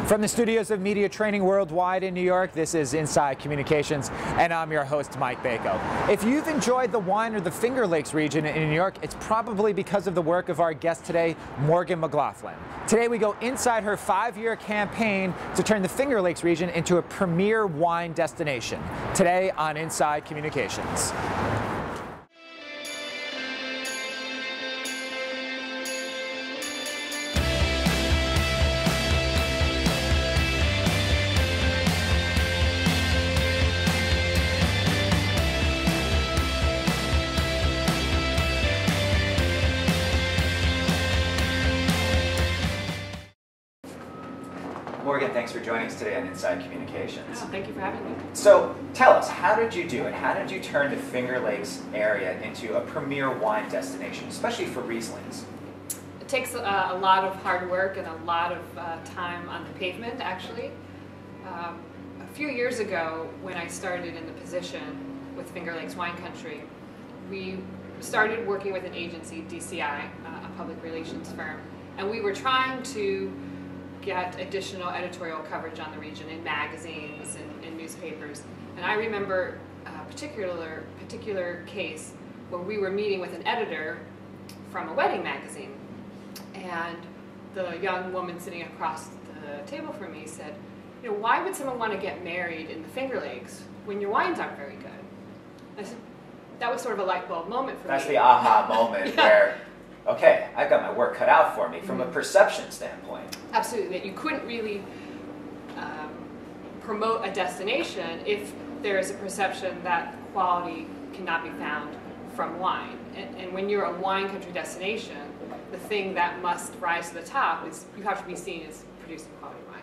From the studios of Media Training Worldwide in New York, this is Inside Communications, and I'm your host, Mike Bako. If you've enjoyed the wine or the Finger Lakes region in New York, it's probably because of the work of our guest today, Morgen McLaughlin. Today we go inside her 5-year campaign to turn the Finger Lakes region into a premier wine destination. Today on Inside Communications. Morgen, thanks for joining us today on Inside Communications. Oh, thank you for having me. So tell us, how did you do it? How did you turn the Finger Lakes area into a premier wine destination, especially for Rieslings? It takes a lot of hard work and a lot of time on the pavement, actually. A few years ago, when I started in the position with Finger Lakes Wine Country, we started working with an agency, DCI, a public relations firm, and we were trying to get additional editorial coverage on the region in magazines and newspapers. And I remember a particular case where we were meeting with an editor from a wedding magazine, and the young woman sitting across the table from me said, "You know, why would someone want to get married in the Finger Lakes when your wines aren't very good?" I said, that was sort of a light bulb moment for me. That's the aha moment where, okay, I've got my work cut out for me from a perception standpoint. Absolutely, that you couldn't really promote a destination if there is a perception that quality cannot be found from wine. And when you're a wine country destination, the thing that must rise to the top is you have to be seen as producing quality wine.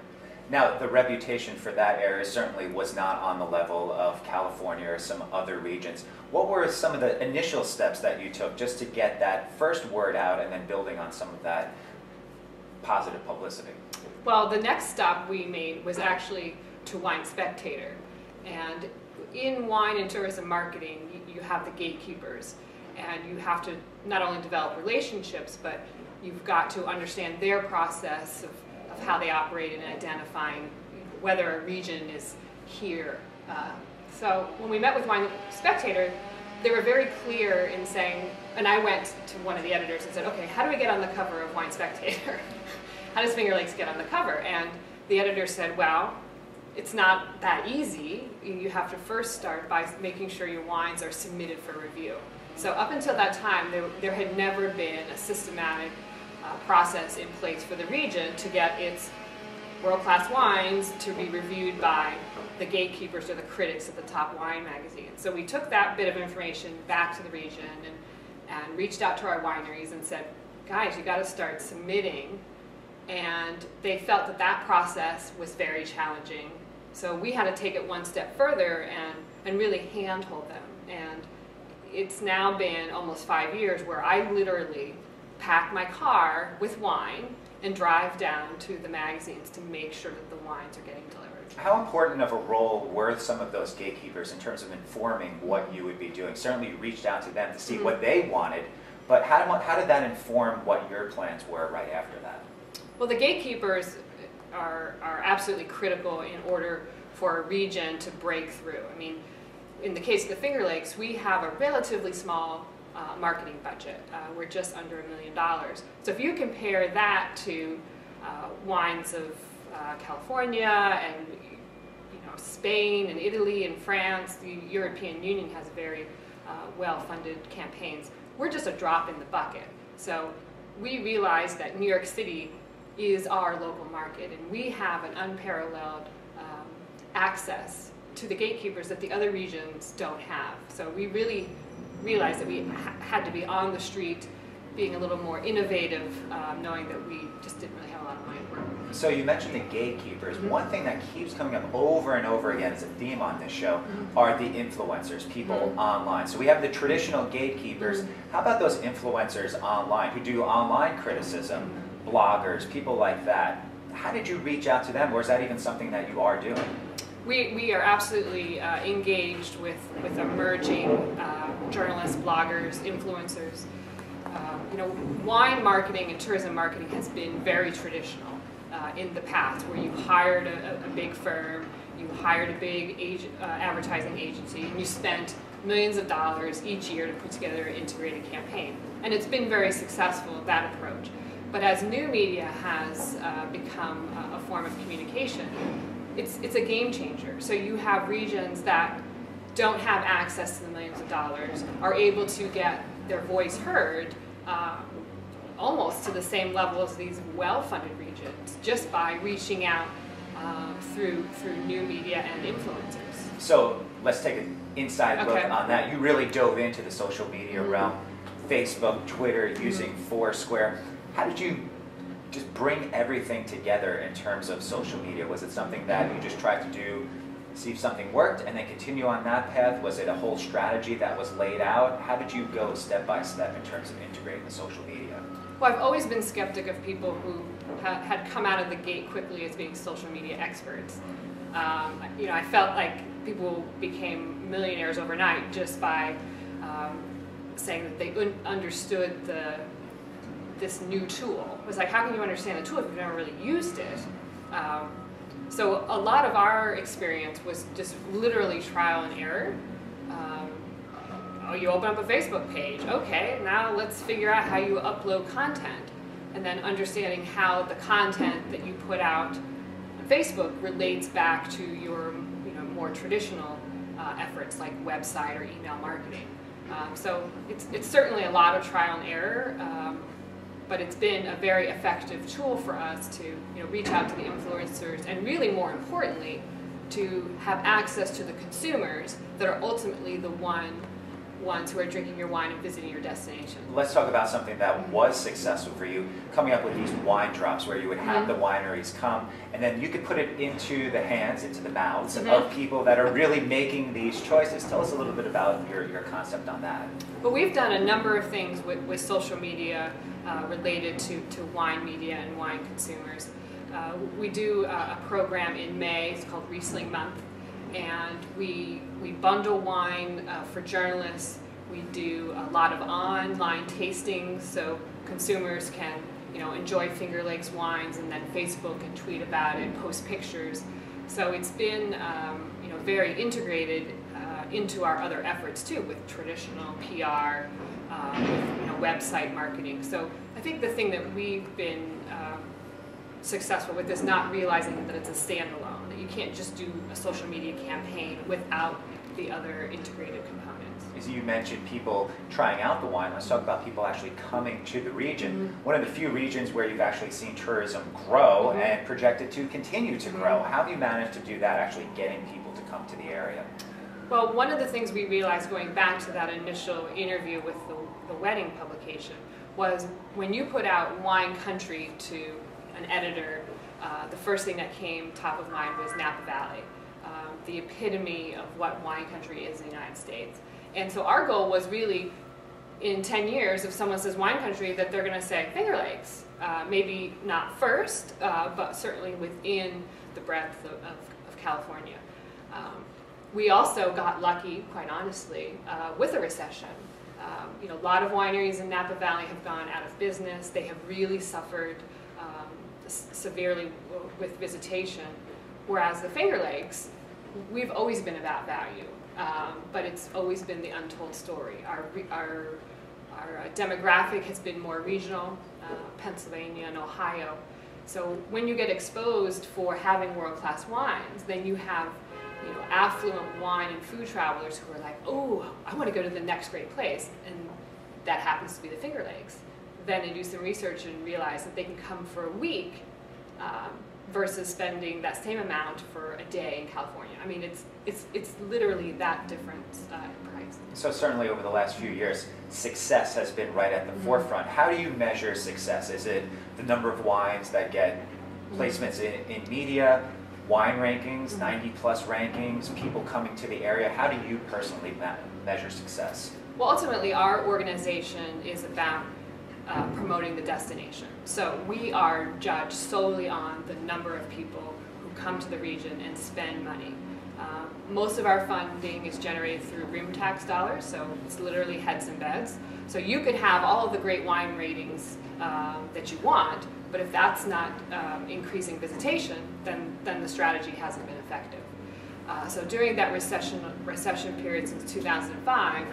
Now, the reputation for that area certainly was not on the level of California or some other regions. What were some of the initial steps that you took just to get that first word out and then building on some of that positive publicity? Well, the next stop we made was actually to Wine Spectator. And in wine and tourism marketing, you have the gatekeepers, and you have to not only develop relationships, but you've got to understand their process of how they operate in identifying whether a region is here. So when we met with Wine Spectator, they were very clear in saying, and I went to one of the editors and said, okay, how do we get on the cover of Wine Spectator? How does Finger Lakes get on the cover? And the editor said, well, it's not that easy. You have to first start by making sure your wines are submitted for review. So up until that time, there had never been a systematic process in place for the region to get its world-class wines to be reviewed by the gatekeepers or the critics of the top wine magazines. So we took that bit of information back to the region and reached out to our wineries and said, guys, you got to start submitting. And they felt that that process was very challenging. So we had to take it one step further and really handhold them. And it's now been almost 5 years where I literally pack my car with wine and drive down to the magazines to make sure that the wines are getting delivered. How important of a role were some of those gatekeepers in terms of informing what you would be doing? Certainly you reached out to them to see what they wanted, but how did that inform what your plans were right after that? Well, the gatekeepers are absolutely critical in order for a region to break through. I mean, in the case of the Finger Lakes, we have a relatively small marketing budget. We're just under $1 million. So if you compare that to wines of California and Spain and Italy and France, the European Union has very well-funded campaigns. We're just a drop in the bucket. So we realize that New York City is our local market, and we have an unparalleled access to the gatekeepers that the other regions don't have. So we really realized that we had to be on the street, being a little more innovative, knowing that we just didn't really have a lot of money to work with. So you mentioned the gatekeepers. One thing that keeps coming up over and over again as a theme on this show are the influencers, people online. So we have the traditional gatekeepers. How about those influencers online who do online criticism, bloggers, people like that? How did you reach out to them, or is that even something that you are doing? We are absolutely engaged with emerging journalists, bloggers, influencers. Wine marketing and tourism marketing has been very traditional. in the past, where you hired a big firm, you hired a big advertising agency, and you spent millions of dollars each year to put together an integrated campaign. And it's been very successful, that approach. But as new media has become a form of communication, it's a game changer. So you have regions that don't have access to the millions of dollars, are able to get their voice heard almost to the same level as these well-funded regions, just by reaching out through new media and influencers. So let's take an inside look on that. You really dove into the social media realm, Facebook, Twitter, using Foursquare. How did you just bring everything together in terms of social media? Was it something that you just tried to do, see if something worked, and then continue on that path? Was it a whole strategy that was laid out? How did you go step by step in terms of integrating the social media? Well, I've always been skeptic of people who had come out of the gate quickly as being social media experts. You know, I felt like people became millionaires overnight just by saying that they understood this new tool. It was like, how can you understand the tool if you've never really used it? So a lot of our experience was just literally trial and error. Oh, you open up a Facebook page. Okay, now let's figure out how you upload content. And then understanding how the content that you put out on Facebook relates back to your more traditional efforts like website or email marketing. So it's certainly a lot of trial and error, but it's been a very effective tool for us to reach out to the influencers, and really more importantly, to have access to the consumers that are ultimately the ones who are drinking your wine and visiting your destination. Let's talk about something that was successful for you, coming up with these wine drops where you would have the wineries come, and then you could put it into the hands, into the mouths of people that are really making these choices. Tell us a little bit about your concept on that. Well, we've done a number of things with social media related to wine media and wine consumers. We do a program in May, it's called Riesling Month, and we bundle wine for journalists. We do a lot of online tastings, so consumers can enjoy Finger Lakes wines and then Facebook and tweet about it, post pictures. So it's been very integrated into our other efforts too, with traditional PR, with website marketing. So I think the thing that we've been successful with is not realizing that it's a standalone, that you can't just do a social media campaign without the other integrated components. As you mentioned people trying out the wine, let's talk about people actually coming to the region. One of the few regions where you've actually seen tourism grow and projected to continue to grow. How have you managed to do that, actually getting people to come to the area? Well, one of the things we realized going back to that initial interview with the wedding publication was when you put out wine country to an editor, the first thing that came top of mind was Napa Valley, the epitome of what wine country is in the United States. And so our goal was really, in 10 years, if someone says wine country, that they're going to say Finger Lakes. Maybe not first, but certainly within the breadth of California. We also got lucky, quite honestly, with a recession. A lot of wineries in Napa Valley have gone out of business. They have really suffered severely with visitation, whereas the Finger Lakes, we've always been about value, but it's always been the untold story. Our demographic has been more regional, Pennsylvania and Ohio. So when you get exposed for having world-class wines, then you have affluent wine and food travelers who are like, oh, I want to go to the next great place, and that happens to be the Finger Lakes. Then they do some research and realize that they can come for a week versus spending that same amount for a day in California. I mean, it's literally that difference in price. So certainly over the last few years, success has been right at the forefront. How do you measure success? Is it the number of wines that get placements in media, wine rankings, 90-plus rankings, people coming to the area? How do you personally measure success? Well, ultimately, our organization is about promoting the destination. So we are judged solely on the number of people who come to the region and spend money. Most of our funding is generated through room tax dollars, so it's literally heads and beds. So you could have all of the great wine ratings that you want, But if that's not increasing visitation, then the strategy hasn't been effective. So during that recession period since 2005,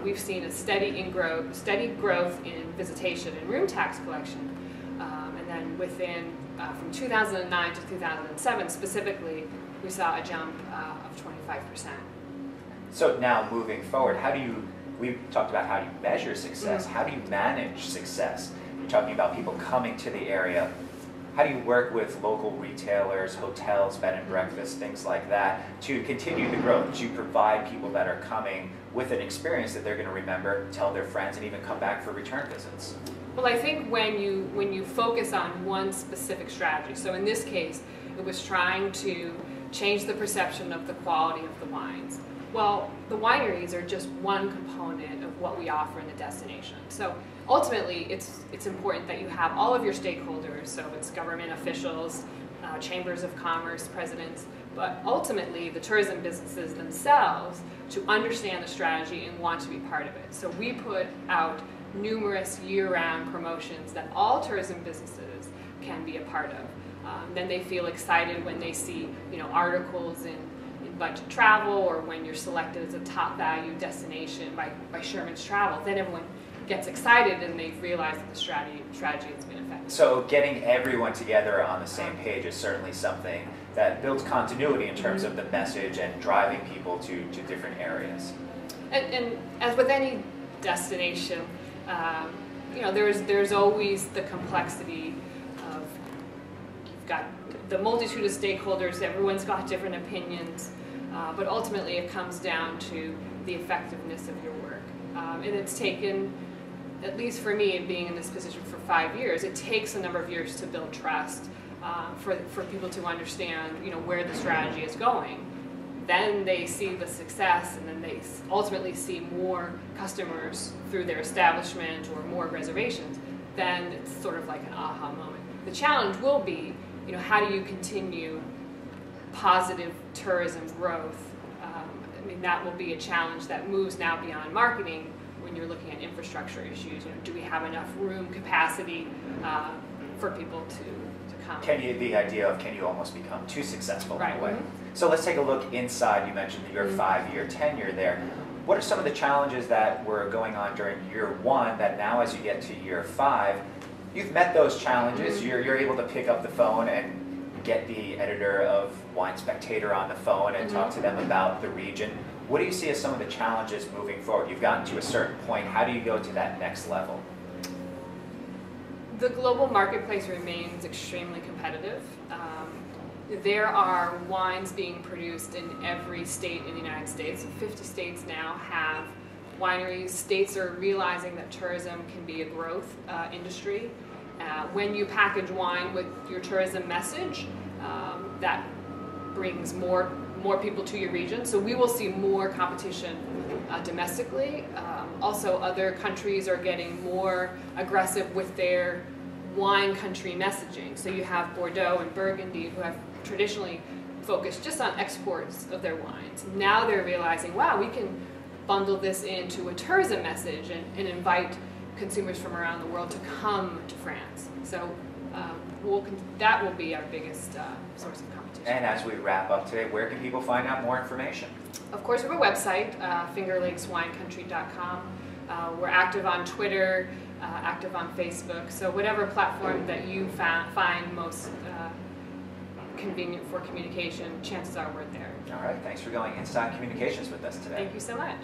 we've seen a steady growth in visitation and room tax collection. And then from 2009 to 2007 specifically, we saw a jump of 25%. So now moving forward, we've talked about how you measure success, how do you manage success? You're talking about people coming to the area. How do you work with local retailers, hotels, bed and breakfast, things like that, to continue the growth, to provide people that are coming with an experience that they're going to remember, tell their friends, and even come back for return visits? Well, I think when you focus on one specific strategy, so in this case, it was trying to change the perception of the quality of the wines. Well, the wineries are just one component of what we offer in the destination. So ultimately, it's important that you have all of your stakeholders, so it's government officials, chambers of commerce, presidents, but ultimately the tourism businesses themselves to understand the strategy and want to be part of it. So we put out numerous year-round promotions that all tourism businesses can be a part of. Then they feel excited when they see, articles in Budget Travel, or when you're selected as a top value destination by Sherman's Travel. Then everyone gets excited and they've realized that the strategy has been effective. So getting everyone together on the same page is certainly something that builds continuity in terms of the message and driving people to different areas. And as with any destination, there's always the complexity of, you've got the multitude of stakeholders, everyone's got different opinions, but ultimately it comes down to the effectiveness of your work. And it's taken, at least for me, being in this position for 5 years, it takes a number of years to build trust, for people to understand, where the strategy is going. Then they see the success, and then they ultimately see more customers through their establishment or more reservations. Then it's sort of like an aha moment. The challenge will be, how do you continue positive tourism growth? That will be a challenge that moves now beyond marketing when you're looking at infrastructure issues. Do we have enough room capacity for people to come? The idea of can you almost become too successful in a way? Mm-hmm. So let's take a look inside. You mentioned your 5-year tenure there. What are some of the challenges that were going on during year 1 that now as you get to year 5, you've met those challenges, you're able to pick up the phone and get the editor of Wine Spectator on the phone and talk to them about the region. What do you see as some of the challenges moving forward? You've gotten to a certain point. How do you go to that next level? The global marketplace remains extremely competitive. There are wines being produced in every state in the United States. 50 states now have wineries. States are realizing that tourism can be a growth industry. When you package wine with your tourism message, that brings more people to your region. So we will see more competition domestically. Also, other countries are getting more aggressive with their wine country messaging. So you have Bordeaux and Burgundy, who have traditionally focused just on exports of their wines. Now they're realizing, wow, we can bundle this into a tourism message and invite consumers from around the world to come to France. So that will be our biggest source of competition. And as we wrap up today, where can people find out more information? Of course, we have a website, fingerlakeswinecountry.com. We're active on Twitter, active on Facebook. So whatever platform that you find most convenient for communication, chances are we're there. All right, thanks for going inside communications with us today. Thank you so much.